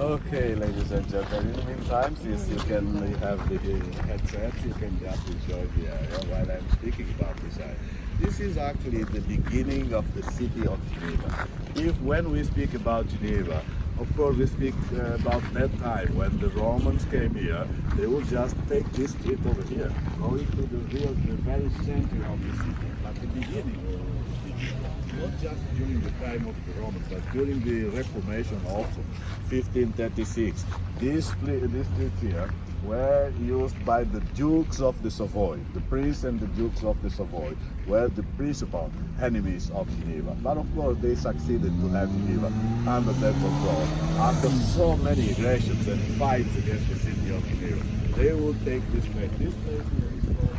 Okay, ladies and gentlemen, in the meantime, since you have the headsets, you can just enjoy the area while I'm speaking about this area. This is actually the beginning of the city of Geneva. When we speak about Geneva, of course we speak about that time when the Romans came here. They would just take this street over here, going to the very center of the city, but the beginning of the city. Not just during the time of the Romans, but during the Reformation also, 1536. These streets here were used by the Dukes of the Savoy. The priests and the Dukes of the Savoy were the principal enemies of Geneva. But of course they succeeded to have Geneva under their control. After so many aggressions and fights against the city of Geneva, they would take this place. This place here is called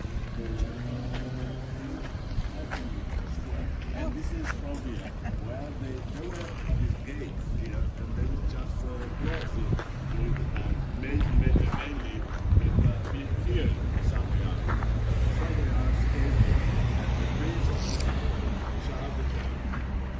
this is from here, where they were these gates here, and they would just close it during the time, mainly being feared somewhere. Southerners came here, and the prince of Charles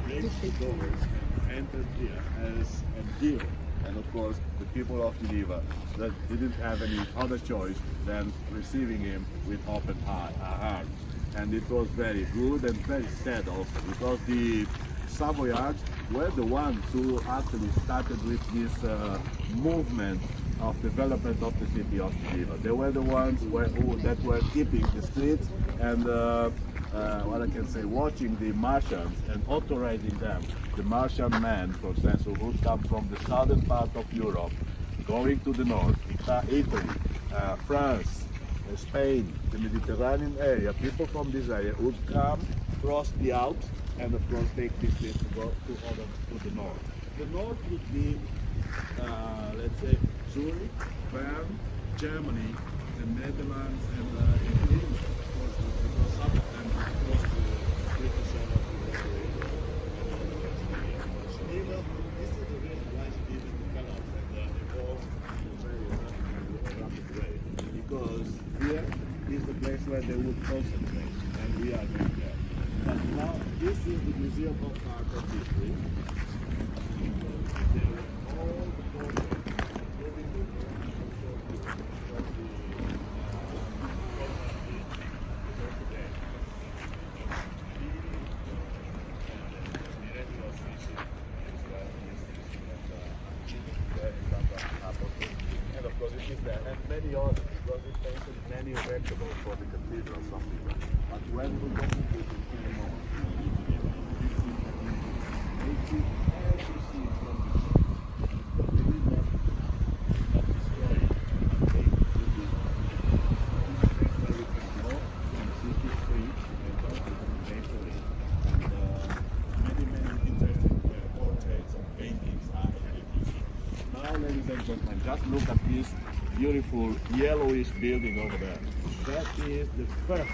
raised the doors and entered here as a deal. And of course, the people of Geneva that didn't have any other choice than receiving him with open arms. And it was very good and very sad also, because the Savoyards were the ones who actually started with this movement of development of the city of Geneva. They were the ones that were keeping the streets and what I can say, watching the Martians and authorizing them. The Martian men, for instance, who would come from the southern part of Europe, going to the north, Italy, France, Spain, the Mediterranean area. People from this area would come, cross the Alps, and of course take this place to go to the north. The north would be, let's say, Zurich, Bern, Germany, the Netherlands, and England, of course, because some of them would cross the British area to Geneva. This is the reason why Geneva developed and evolved in a very rapid way, because here is the place where they would concentrate, and we are going there. But now, this is the Museum of Art and History. There are all the portraits, including the and of course it is there, and many others, because it painted many vegetables for the cathedral, something like that. But when we go to the more, they see every scene from the ship. They did not destroy it. They did it. That's where we can go and see the street and go to the masonry. And many interesting portraits and paintings are here. Now, ladies and gentlemen, just look at this beautiful yellowish building over there. That is the first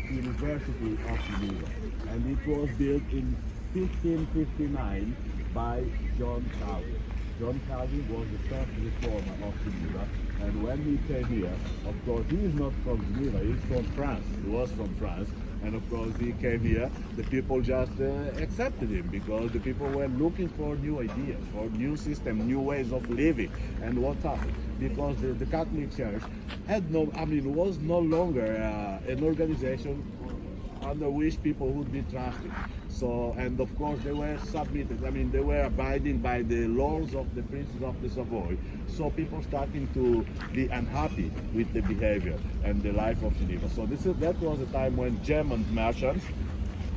University of Geneva, and it was built in 1559 by John Calvin. John Calvin was the first reformer of Geneva, and when he came here, of course, he is not from Geneva, he is from France. He was from France, and of course, he came here. The people just accepted him, because the people were looking for new ideas, for new system, new ways of living. And what happened? Because the Catholic Church was no longer an organization under which people would be trusted. So, and of course they were submitted, they were abiding by the laws of the princes of the Savoy. So people starting to be unhappy with the behavior and the life of Geneva. So that was a time when German merchants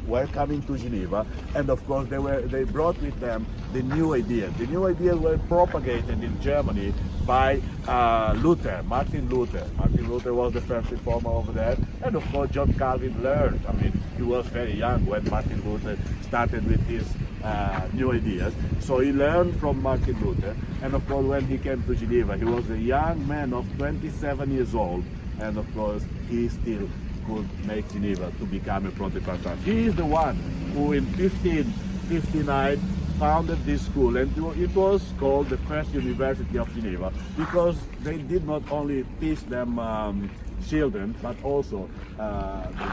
were coming to Geneva, and of course they brought with them the new ideas. The new ideas were propagated in Germany by Luther, Martin Luther. Martin Luther was the first reformer over there, and of course John Calvin learned. He was very young when Martin Luther started with his new ideas. So he learned from Martin Luther, and of course when he came to Geneva, he was a young man of 27 years old, and of course he still could make Geneva to become a Protestant town. He is the one who in 1559 founded this school, and it was called the first University of Geneva, because they did not only teach them children, but also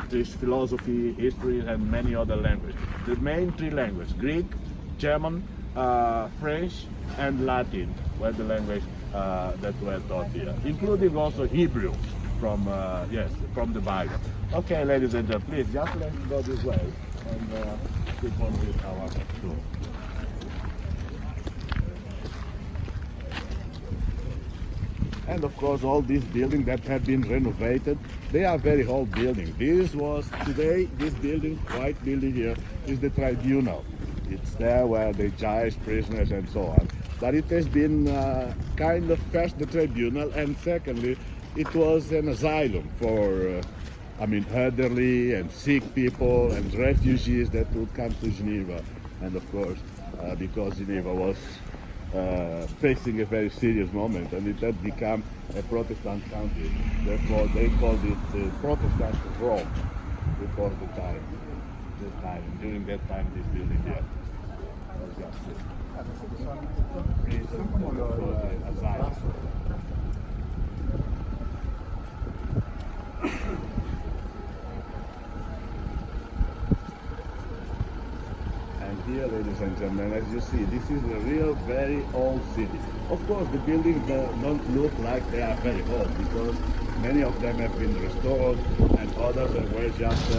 teach philosophy, history, and many other languages. The main three languages: Greek, German, French, and Latin. were the language that were taught here, including also Hebrew from from the Bible. Okay, ladies and gentlemen, please just let's go this way and keep on with our tour. And of course, all these buildings that have been renovated, they are very old buildings. This building, white building here, is the tribunal. It's there where they judge prisoners and so on. But it has been kind of first the tribunal, and secondly, it was an asylum for, elderly and sick people and refugees that would come to Geneva. And of course, because Geneva was facing a very serious moment, and it had become a Protestant country. Therefore, they called it Protestant Rome. It was the time. During that time, this building here was just a prison for asylum. Here, ladies and gentlemen, as you see, this is a real very old city. Of course, the buildings don't look like they are very old because many of them have been restored and others were just,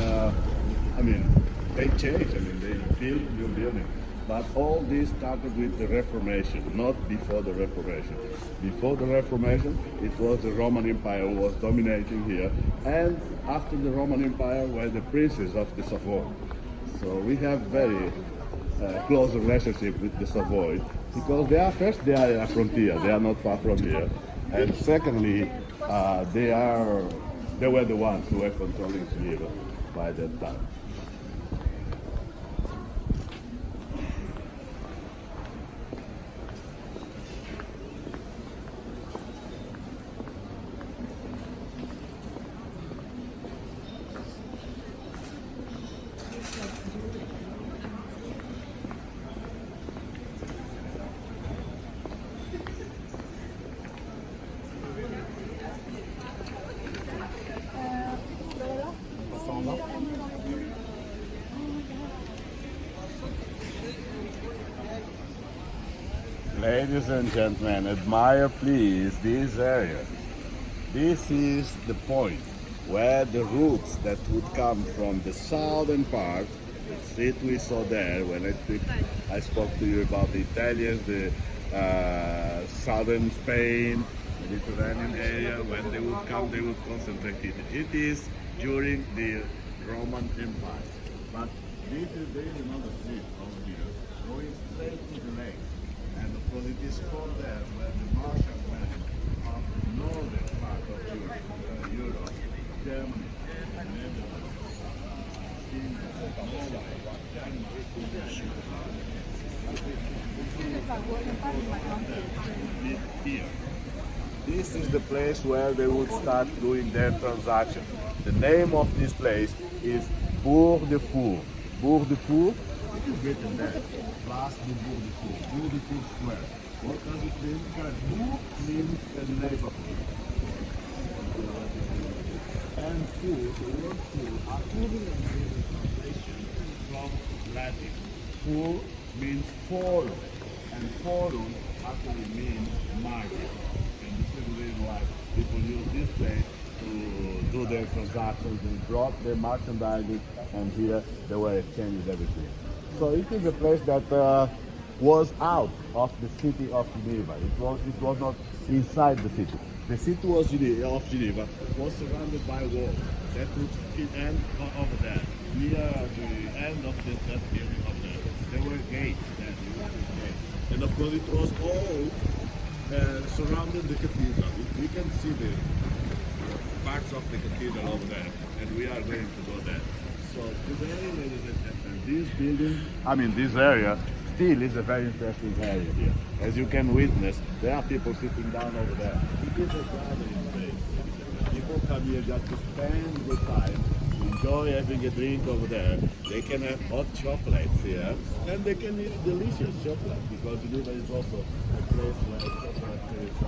they changed. They built new buildings. But all this started with the Reformation, not before the Reformation. Before the Reformation, it was the Roman Empire who was dominating here, and after the Roman Empire were the princes of the Savoy. So we have very close relationship with the Savoy because they are a frontier, they are not far from here, and secondly, they were the ones who were controlling Geneva by that time. Ladies and gentlemen, admire please this area. This is the point where the routes that would come from the southern part, the street we saw there when I spoke to you about the Italians, the southern Spain, Mediterranean area, when they would come, they would concentrate it. It is during the Roman Empire. But there is another street over here, going straight to the lake. And of course it is from there where the merchantmen of the northern part of Europe, Germany, and Netherlands, here. This is the place where they would start doing their transaction. The name of this place is Bourg de Four. Bourg de Four, it is written there. Place de Bourg de Four. Bourg de Four Square. What does it mean? Because Bourg means a neighborhood. And Four, the word Four, according to the translation from Latin, Four means forum. And forum actually means market. And this is the reason why people use this place to do their transactions. They brought their merchandise, and here they were exchanging everything. So it is a place that was out of the city of Geneva. It was not inside the city. The city of Geneva was surrounded by walls that would end over there. Near the end of that building over there, there were gates there. And of course it was all surrounding the cathedral. We can see the parts of the cathedral over there, and we are going to go there. So today, ladies and gentlemen, this building, this area, still is a very interesting area here. As you can witness, there are people sitting down over there. It is a gathering place. People come here just to spend the time, enjoy having a drink over there. They can have hot chocolates here, and they can eat delicious chocolate because Geneva is also a place where chocolate is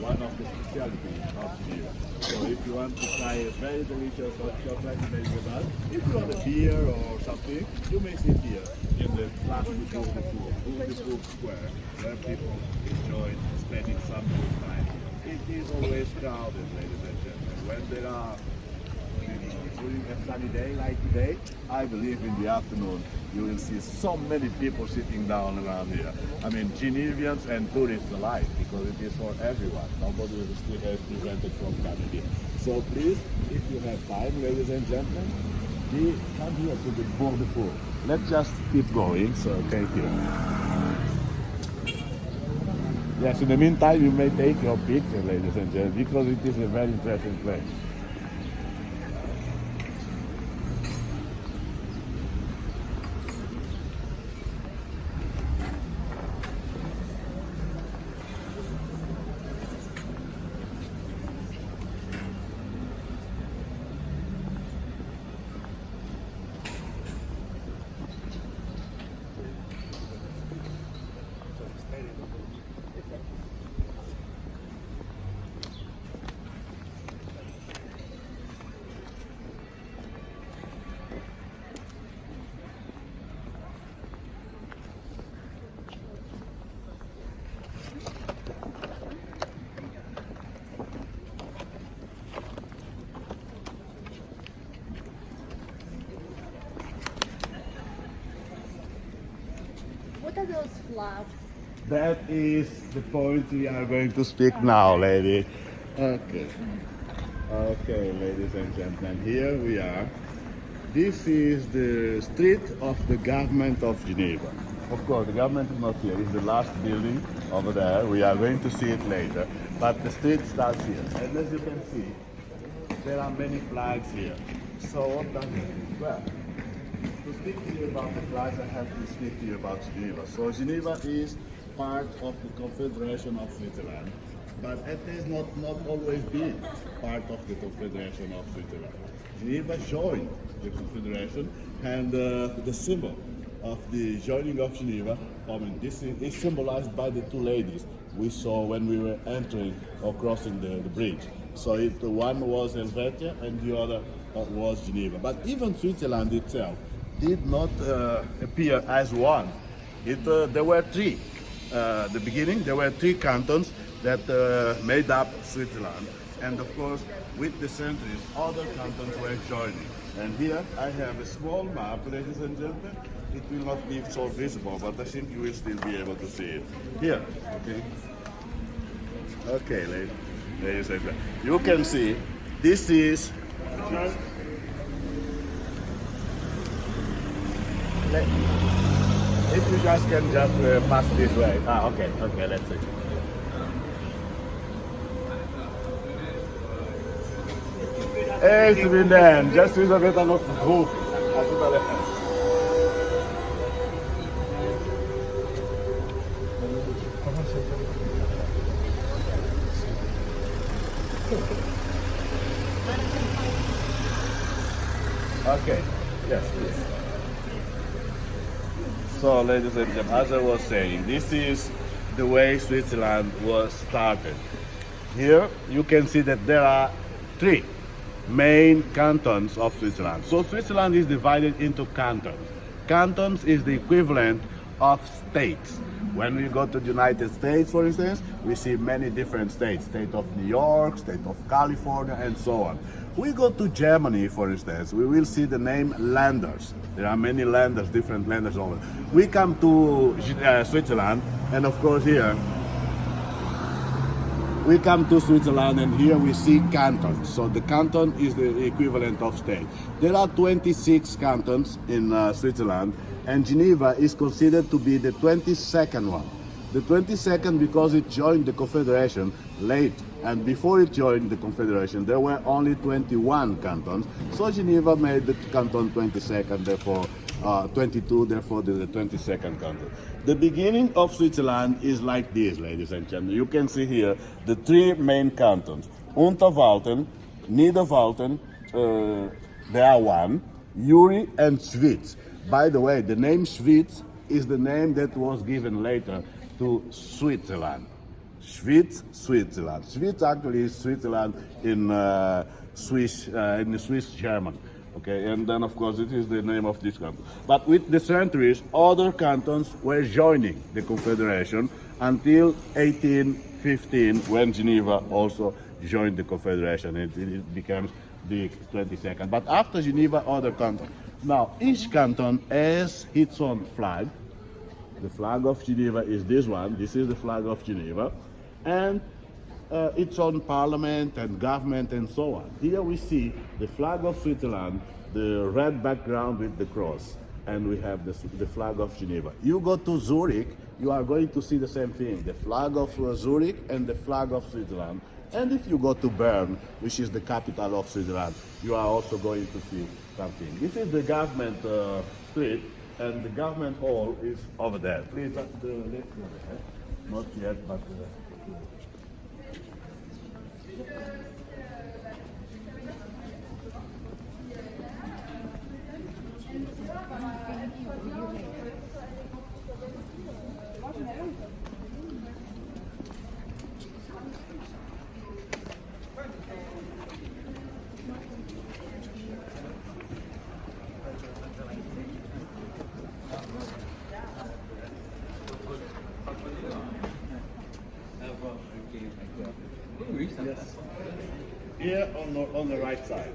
one of the specialties of Geneva. So if you want to try a very delicious hot chocolate, you may go that. If you want a beer or something, you may sit here in the Place du Four Square, where people enjoy spending some good time. It is always crowded, ladies and gentlemen. When there are during a sunny day like today, I believe in the afternoon you will see so many people sitting down around here. I mean, Genevians and tourists alike, because it is for everyone. Nobody is prevented from coming here. So please, if you have time, ladies and gentlemen, come here to the Bourg de Four. Let's just keep going, so thank you. Yes, in the meantime, you may take your picture, ladies and gentlemen, because it is a very interesting place. What are those flags? That is the point we are going to speak now, lady. Okay. Okay, ladies and gentlemen, here we are. This is the street of the government of Geneva. Of course, the government is not here. It's the last building over there. We are going to see it later. But the street starts here. And as you can see, there are many flags here. So what does it mean? Well, to speak to you about the flags, I have to speak to you about Geneva. So Geneva is part of the Confederation of Switzerland, but it has not always been part of the Confederation of Switzerland. Geneva joined the Confederation, and the symbol of the joining of Geneva, I mean, this is symbolized by the two ladies we saw when we were entering or crossing the bridge. So one was Helvetia and the other was Geneva. But even Switzerland itself did not appear as one. There were three. The beginning, there were three cantons that made up Switzerland. And of course, with the centuries, other cantons were joining. And here I have a small map, ladies and gentlemen. It will not be so visible, but I think you will still be able to see it. Here, okay? Okay, ladies and gentlemen. You can see, this is... If you guys can just pass this way. Ah, okay, let's see. Hey, Sylvain, je suis avec un autre groupe. À tout à l'heure. Okay, yes, please. So, ladies and gentlemen, as I was saying, this is the way Switzerland was started. Here you can see that there are three main cantons of Switzerland. So Switzerland is divided into cantons. Cantons is the equivalent of states. When we go to the United States, for instance, we see many different states. State of New York, state of California, and so on. We go to Germany, for instance, we will see the name Länders. There are many Länders, different Länders over. We come to Switzerland, and of course here, we come to Switzerland, and here we see cantons. So the canton is the equivalent of state. There are 26 cantons in Switzerland, and Geneva is considered to be the 22nd one. The 22nd because it joined the Confederation late, and before it joined the Confederation there were only 21 cantons. So Geneva made the canton 22nd, therefore 22, therefore the 22nd canton. The beginning of Switzerland is like this, ladies and gentlemen. You can see here the three main cantons. Unterwalden, Niederwalden, they are one, Uri and Schwyz. By the way, the name Schwyz is the name that was given later to Switzerland. Schwyz, Switzerland. Schwyz actually is Switzerland in the Swiss German. Okay, and then of course it is the name of this country. But with the centuries, other cantons were joining the confederation until 1815, when Geneva also joined the confederation. It becomes the 22nd. But after Geneva, other cantons. Now each canton has its own flag. The flag of Geneva is this one. This is the flag of Geneva, and its own parliament and government and so on. Here we see the flag of Switzerland, the red background with the cross, and we have the flag of Geneva. You go to Zurich, you are going to see the same thing, the flag of Zurich and the flag of Switzerland. And if you go to Bern, which is the capital of Switzerland, you are also going to see something. This is the government street, and the government hall is over there. Please, let's go there. Not yet, but... Yes. Here on the right side.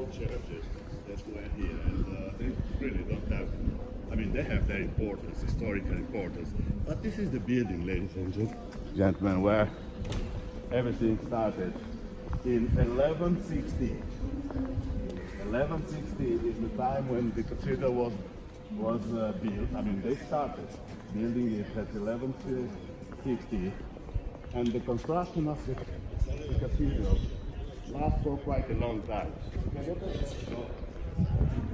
Churches that were here, and they really don't have, I mean, they have their importance, historical importance, but this is the building, ladies and gentlemen, where everything started in 1160. 1160 is the time when the cathedral was built. I mean, they started building it at 1160, and the construction of the cathedral lasts for quite a long time.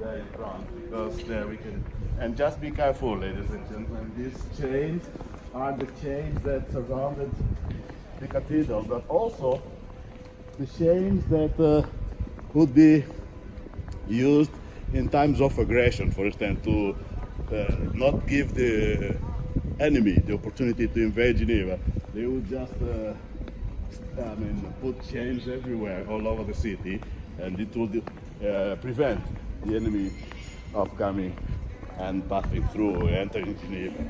There in front, because there we can, and just be careful, ladies and gentlemen. These chains are the chains that surrounded the cathedral, but also the chains that would be used in times of aggression, for instance, to not give the enemy the opportunity to invade Geneva. They would just put chains everywhere, all over the city, and it would prevent the enemy of coming and passing through, entering Geneva.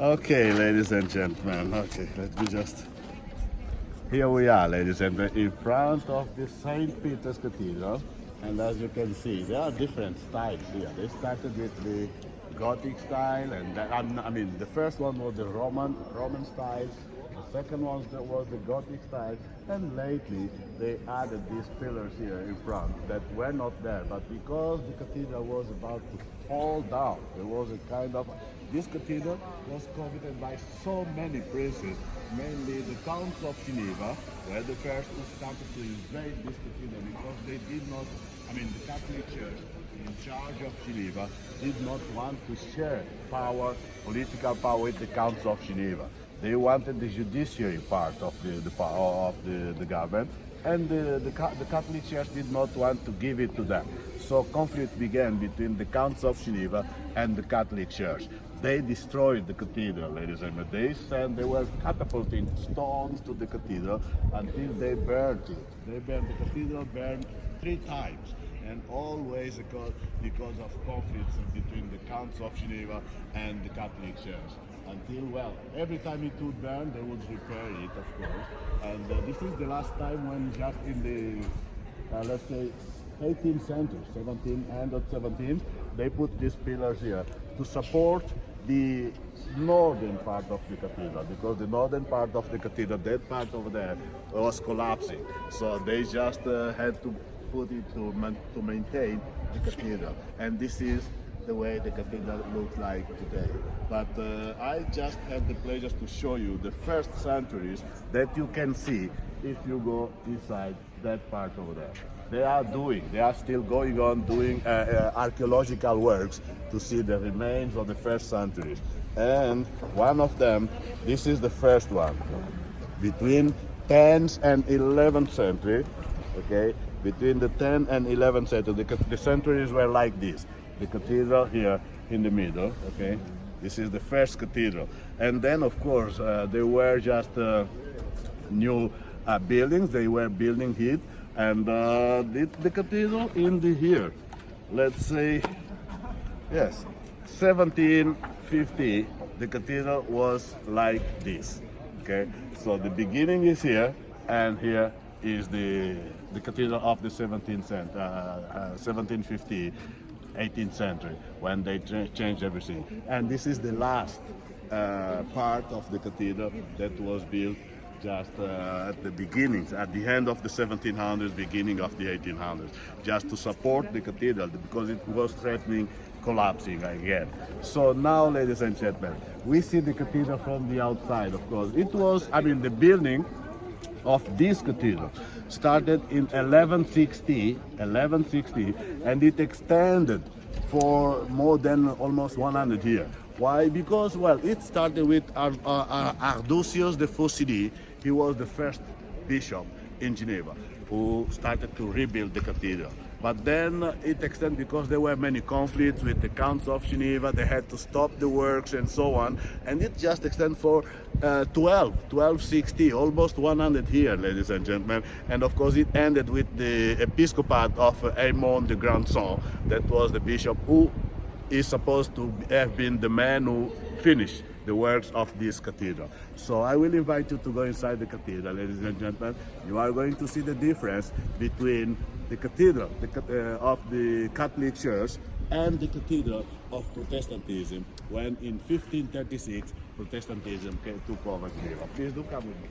Okay, ladies and gentlemen, okay, let me just... Here we are, ladies and gentlemen, in front of the St. Peter's Cathedral, and as you can see, there are different styles here. They started with the Gothic style, and the first one was the Roman style, the second one was the Gothic style, and lately they added these pillars here in front that were not there, but because the cathedral was about to fall down, there was a kind of... This cathedral was coveted by so many princes, mainly the Counts of Geneva, were the first who started to invade this cathedral because they did not, the Catholic Church in charge of Geneva did not want to share power, political power with the Counts of Geneva. They wanted the judiciary part of the government, and the Catholic Church did not want to give it to them. So conflict began between the Counts of Geneva and the Catholic Church. They destroyed the cathedral, ladies and gentlemen. They were catapulting stones to the cathedral until they burned it. The cathedral burned 3 times, and always because of conflicts between the Counts of Geneva and the Catholic Church. Until, well, every time it would burn, they would repair it, of course. And this is the last time when, just in the, let's say, 18th century, end of 17th, they put these pillars here to support the northern part of the cathedral, because the northern part of the cathedral, that part over there, was collapsing. So they just had to put it to maintain the cathedral. And this is the way the cathedral looks like today. But I just have the pleasure to show you the first centuries that you can see if you go inside that part over there. They are still going on doing archaeological works to see the remains of the first centuries. And one of them, this is the first one, between 10th and 11th century, okay? Between the 10th and 11th century, the centuries were like this. The cathedral here in the middle, okay? This is the first cathedral. And then, of course, there were just new buildings. They were building it. And the cathedral in the here, let's say, yes, 1750, the cathedral was like this, okay? So the beginning is here, and here is the cathedral of the 1750, 18th century, when they changed everything. And this is the last part of the cathedral that was built just at the beginnings, at the end of the 1700s, beginning of the 1800s, just to support the cathedral, because it was threatening collapsing again. So now, ladies and gentlemen, we see the cathedral from the outside, of course. It was, the building of this cathedral started in 1160, and it extended for more than almost 100 years. Why? Because, well, it started with Ardusius de Faucilly. He was the first bishop in Geneva who started to rebuild the cathedral. But then it extended because there were many conflicts with the Counts of Geneva. They had to stop the works and so on. And it just extended for 1260, almost 100 years, ladies and gentlemen. And of course, it ended with the episcopate of Aymon de Grandson. That was the bishop who is supposed to have been the man who finished the works of this cathedral. So I will invite you to go inside the cathedral, ladies and gentlemen. You are going to see the difference between the cathedral of the Catholic Church and the cathedral of Protestantism, when in 1536 Protestantism took over Geneva. Please do come with me.